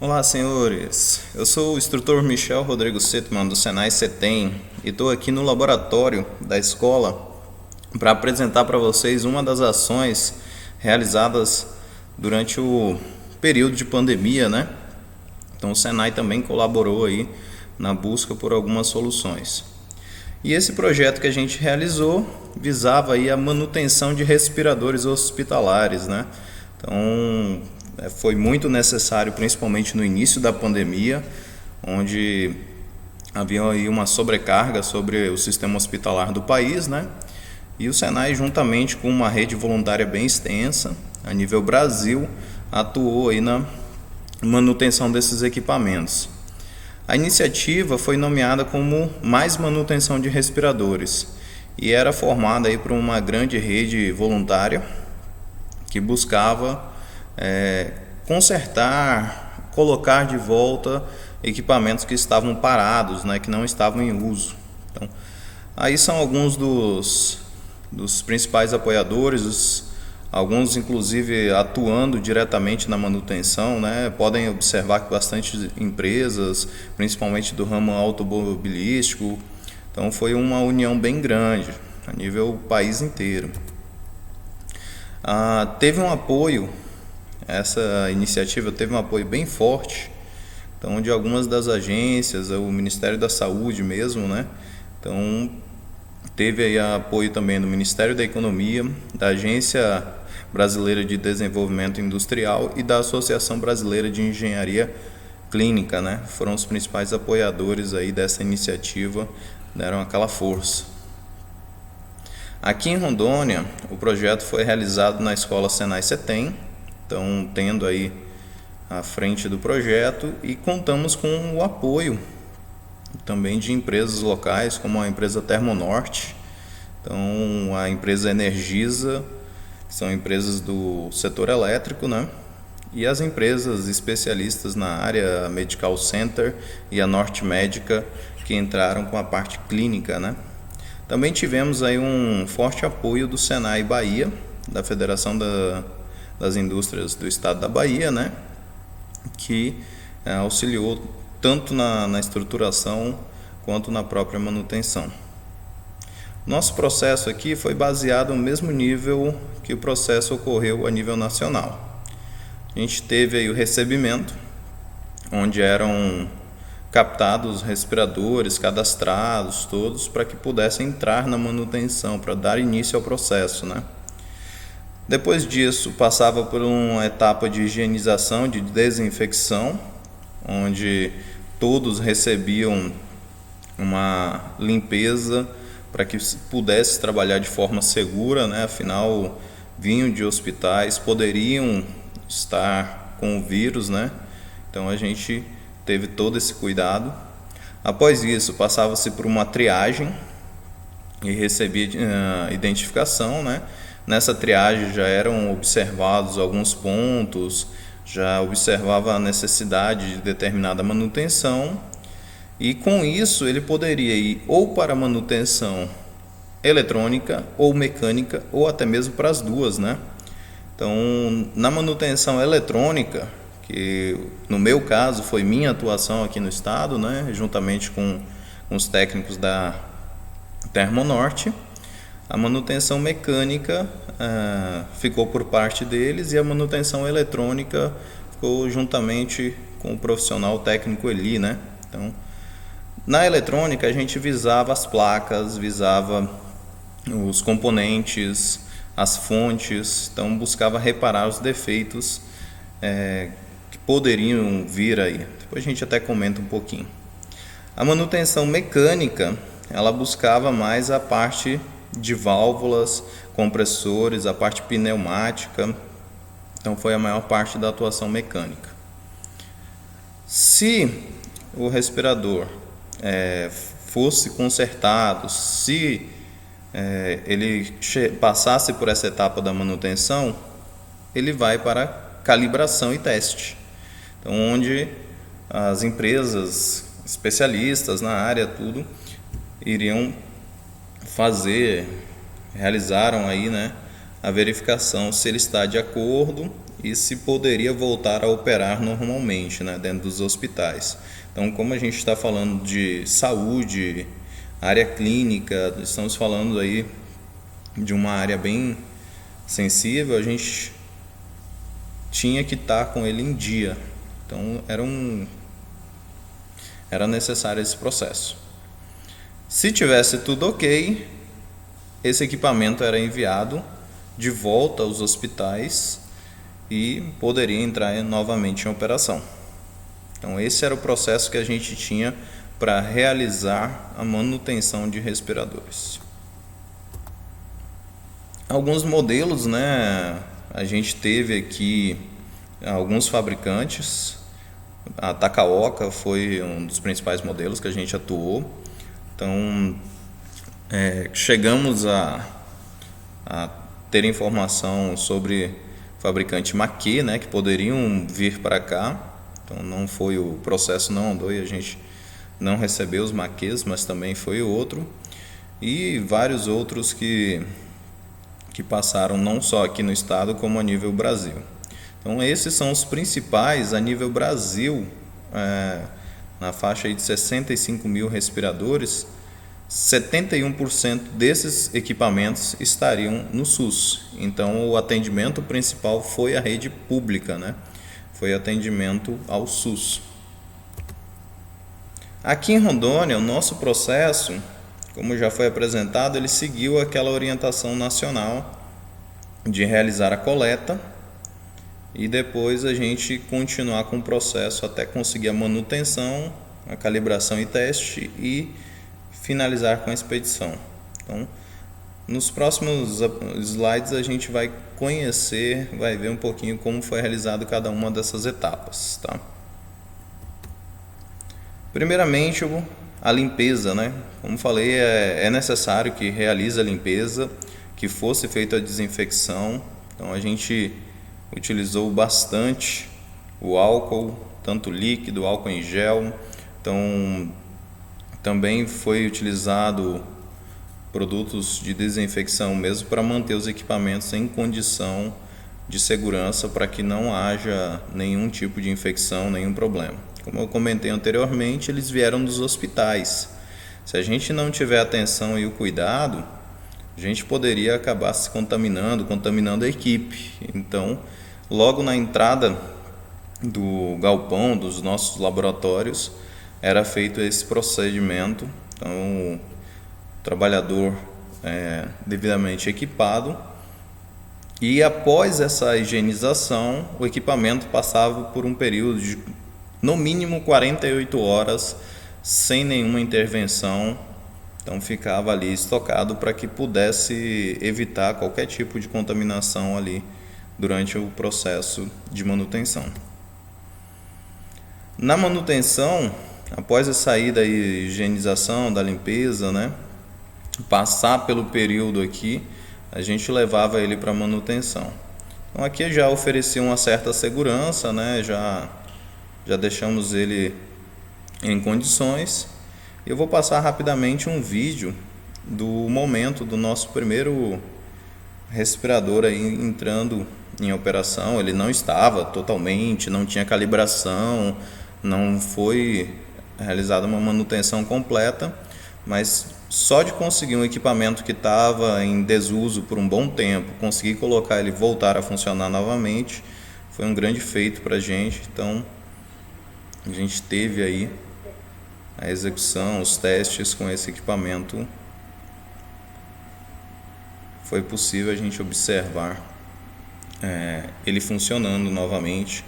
Olá, senhores. Eu sou o instrutor Michel Rodrigo Setman, do Senai CETEM, e estou aqui no laboratório da escola para apresentar para vocês uma das ações realizadas durante o período de pandemia, né? Então o Senai também colaborou aí na busca por algumas soluções. E esse projeto que a gente realizou visava aí a manutenção de respiradores hospitalares, né? Então, foi muito necessário, principalmente no início da pandemia, onde havia aí uma sobrecarga sobre o sistema hospitalar do país, né? E o Senai, juntamente com uma rede voluntária bem extensa, a nível Brasil, atuou aí na manutenção desses equipamentos. A iniciativa foi nomeada como Mais Manutenção de Respiradores e era formada aí por uma grande rede voluntária que buscava consertar, colocar de volta equipamentos que estavam parados, né, que não estavam em uso. Então, aí são alguns dos principais apoiadores, alguns inclusive atuando diretamente na manutenção, né? Podem observar que bastante empresas, principalmente do ramo automobilístico, então foi uma união bem grande a nível país inteiro. Teve um apoio, essa iniciativa teve um apoio bem forte, então, de algumas das agências, o Ministério da Saúde mesmo, né? Então, teve aí apoio também do Ministério da Economia, da Agência Brasileira de Desenvolvimento Industrial e da Associação Brasileira de Engenharia Clínica, né? Foram os principais apoiadores aí dessa iniciativa, deram aquela força. Aqui em Rondônia, o projeto foi realizado na Escola Senai CETEM, então tendo aí à frente do projeto, e contamos com o apoio também de empresas locais, como a empresa Termonorte, então a empresa Energisa, que são empresas do setor elétrico, né? E as empresas especialistas na área, a Medical Center e a Norte Médica, que entraram com a parte clínica, né? Também tivemos aí um forte apoio do Senai Bahia, da Federação das Indústrias do Estado da Bahia, né? Que auxiliou tanto na estruturação quanto na própria manutenção. Nosso processo aqui foi baseado no mesmo nível que o processo ocorreu a nível nacional. A gente teve aí o recebimento, onde eram captados respiradores, cadastrados todos, para que pudessem entrar na manutenção, para dar início ao processo, né? Depois disso, passava por uma etapa de higienização, de desinfecção, onde todos recebiam uma limpeza para que pudesse trabalhar de forma segura, né? Afinal, vinham de hospitais, poderiam estar com o vírus, né? Então a gente teve todo esse cuidado. Após isso, passava-se por uma triagem e recebia identificação, né? Nessa triagem já eram observados alguns pontos, já observava a necessidade de determinada manutenção, e com isso ele poderia ir ou para manutenção eletrônica ou mecânica, ou até mesmo para as duas, né? Então, na manutenção eletrônica, que no meu caso foi minha atuação aqui no estado, né, juntamente com os técnicos da Termonorte, a manutenção mecânica ficou por parte deles, e a manutenção eletrônica ficou juntamente com o profissional técnico Eli, né? Então, na eletrônica a gente visava as placas, visava os componentes, as fontes, então buscava reparar os defeitos que poderiam vir aí. Depois a gente até comenta um pouquinho. A manutenção mecânica, ela buscava mais a parte de válvulas, compressores, a parte pneumática, então foi a maior parte da atuação mecânica. Se o respirador fosse consertado, se ele passasse por essa etapa da manutenção, ele vai para calibração e teste. Então, onde as empresas especialistas na área tudo iriam realizaram aí, né, a verificação se ele está de acordo e se poderia voltar a operar normalmente, né, dentro dos hospitais. Então, como a gente está falando de saúde, área clínica, estamos falando aí de uma área bem sensível, a gente tinha que estar com ele em dia. Então, era necessário esse processo. Se tivesse tudo ok, esse equipamento era enviado de volta aos hospitais e poderia entrar novamente em operação. Então esse era o processo que a gente tinha para realizar a manutenção de respiradores. Alguns modelos, né, a gente teve aqui alguns fabricantes. A Takaoka foi um dos principais modelos que a gente atuou. Então chegamos a ter informação sobre fabricante Make, né, que poderiam vir para cá. Então não foi, o processo não andou e a gente não recebeu os Makes, mas também foi outro. E vários outros que passaram não só aqui no estado como a nível Brasil. Então esses são os principais a nível Brasil, na faixa aí de 65 mil respiradores. 71% desses equipamentos estariam no SUS. Então o atendimento principal foi a rede pública, né? Foi atendimento ao SUS. Aqui em Rondônia, o nosso processo, como já foi apresentado, ele seguiu aquela orientação nacional de realizar a coleta e depois a gente continuar com o processo até conseguir a manutenção, a calibração e teste e finalizar com a expedição. Então, nos próximos slides a gente vai conhecer, vai ver um pouquinho como foi realizado cada uma dessas etapas, tá? Primeiramente, a limpeza, né? Como falei, é necessário que realize a limpeza, que fosse feita a desinfecção. Então a gente utilizou bastante o álcool, tanto líquido, álcool em gel. Então também foi utilizado produtos de desinfecção mesmo para manter os equipamentos em condição de segurança para que não haja nenhum tipo de infecção, nenhum problema. Como eu comentei anteriormente, eles vieram dos hospitais. Se a gente não tiver atenção e o cuidado, a gente poderia acabar se contaminando a equipe. Então, logo na entrada do galpão, dos nossos laboratórios, era feito esse procedimento. Então, o trabalhador devidamente equipado, e após essa higienização, o equipamento passava por um período de no mínimo 48 horas sem nenhuma intervenção. Então ficava ali estocado para que pudesse evitar qualquer tipo de contaminação ali durante o processo de manutenção. Na manutenção, após a saída da higienização, da limpeza, né, passar pelo período aqui, a gente levava ele para manutenção. Então aqui já oferecia uma certa segurança, né, já deixamos ele em condições. Eu vou passar rapidamente um vídeo do momento do nosso primeiro respirador aí entrando em operação. Ele não estava totalmente, não tinha calibração, não foi realizada uma manutenção completa, mas só de conseguir um equipamento que estava em desuso por um bom tempo, conseguir colocar ele voltar a funcionar novamente, foi um grande feito para a gente. Então a gente teve aí a execução, os testes com esse equipamento. Foi possível a gente observar ele funcionando novamente.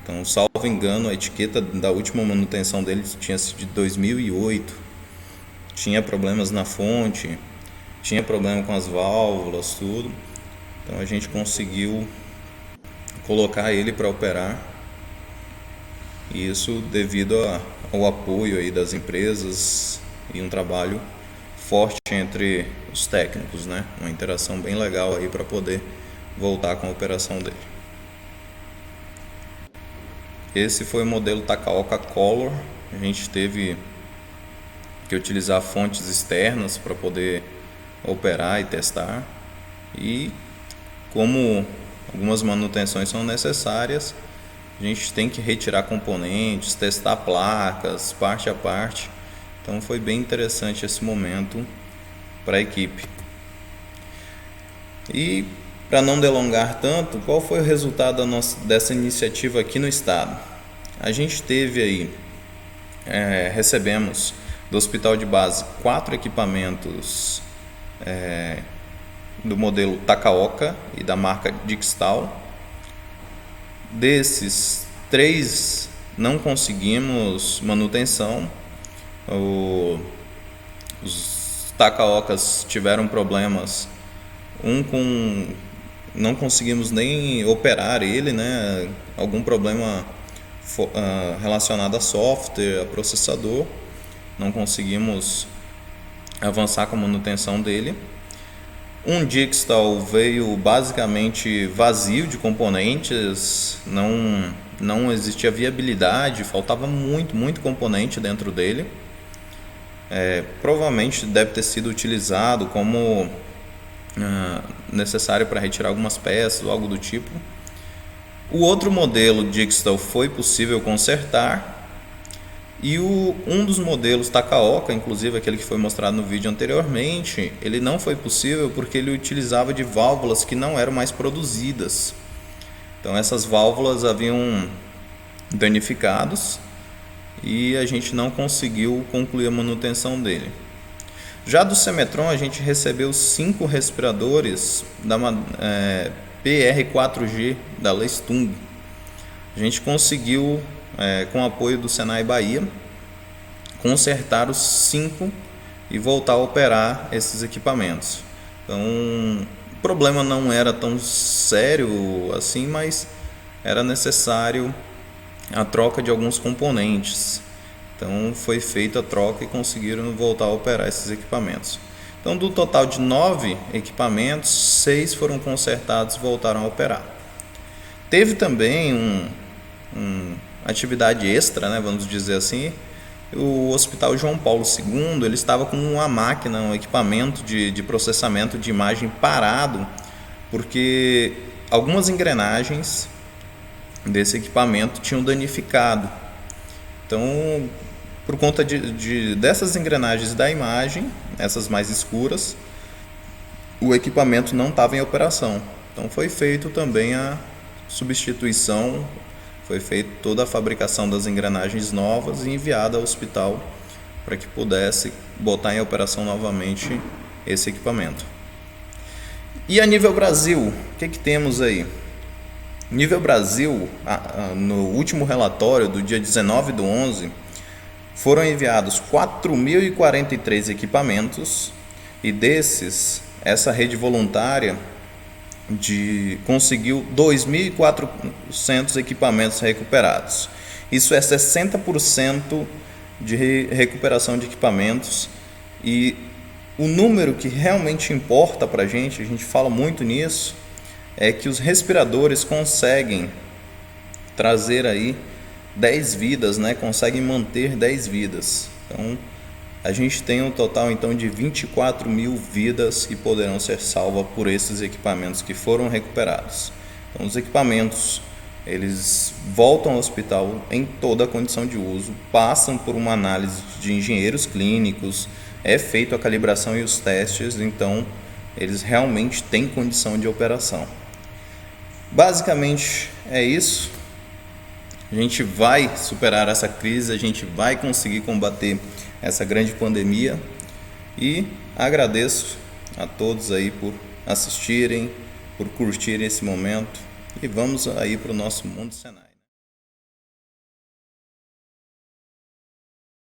Então, salvo engano, a etiqueta da última manutenção dele tinha sido de 2008. Tinha problemas na fonte, tinha problema com as válvulas, tudo. Então a gente conseguiu colocar ele para operar. Isso devido ao apoio aí das empresas e um trabalho forte entre os técnicos, né? Uma interação bem legal aí para poder voltar com a operação dele. Esse foi o modelo Takaoka Color. A gente teve que utilizar fontes externas para poder operar e testar. E como algumas manutenções são necessárias. A gente tem que retirar componentes, testar placas, parte a parte. Então foi bem interessante esse momento para a equipe. E para não delongar tanto, qual foi o resultado dessa iniciativa aqui no estado? A gente teve aí, recebemos do hospital de base 4 equipamentos do modelo Takaoka e da marca Dixtal. Desses, 3 não conseguimos manutenção. Os Takaokas tiveram problemas, não conseguimos nem operar ele, né? Algum problema relacionado a software, a processador, não conseguimos avançar com a manutenção dele. Um Dixtal veio basicamente vazio de componentes, não existia viabilidade, faltava muito componente dentro dele. Provavelmente deve ter sido utilizado como necessário para retirar algumas peças ou algo do tipo. O outro modelo Dixtal foi possível consertar, e um dos modelos Takaoka, inclusive aquele que foi mostrado no vídeo anteriormente, ele não foi possível porque ele utilizava de válvulas que não eram mais produzidas. Então essas válvulas haviam danificados e a gente não conseguiu concluir a manutenção dele. Já do Semetron, a gente recebeu 5 respiradores da PR4G da Leistung. A gente conseguiu, com o apoio do Senai Bahia, consertar os 5 e voltar a operar esses equipamentos. Então, o problema não era tão sério assim, mas era necessário a troca de alguns componentes. Então foi feita a troca e conseguiram voltar a operar esses equipamentos. Então, do total de 9 equipamentos, 6 foram consertados e voltaram a operar. Teve também uma atividade extra, né, vamos dizer assim. O Hospital João Paulo II, ele estava com uma máquina, um equipamento de processamento de imagem parado, porque algumas engrenagens desse equipamento tinham danificado. Então, por conta dessas engrenagens da imagem, essas mais escuras, o equipamento não estava em operação. Então foi feito também a substituição, foi feita toda a fabricação das engrenagens novas e enviada ao hospital para que pudesse botar em operação novamente esse equipamento. E a nível Brasil, o que temos aí? Nível Brasil, no último relatório do dia 19/11, foram enviados 4.043 equipamentos, e desses, essa rede voluntária conseguiu 2.400 equipamentos recuperados. Isso é 60% de recuperação de equipamentos, e o número que realmente importa para a gente fala muito nisso, é que os respiradores conseguem trazer aí 10 vidas, né? Conseguem manter 10 vidas. Então, a gente tem um total então de 24.000 vidas que poderão ser salvas por esses equipamentos que foram recuperados. Então, os equipamentos, eles voltam ao hospital em toda a condição de uso, passam por uma análise de engenheiros clínicos, é feita a calibração e os testes, então eles realmente têm condição de operação. Basicamente é isso. A gente vai superar essa crise, a gente vai conseguir combater essa grande pandemia, e agradeço a todos aí por assistirem, por curtirem esse momento, e vamos aí para o nosso Mundo Senai.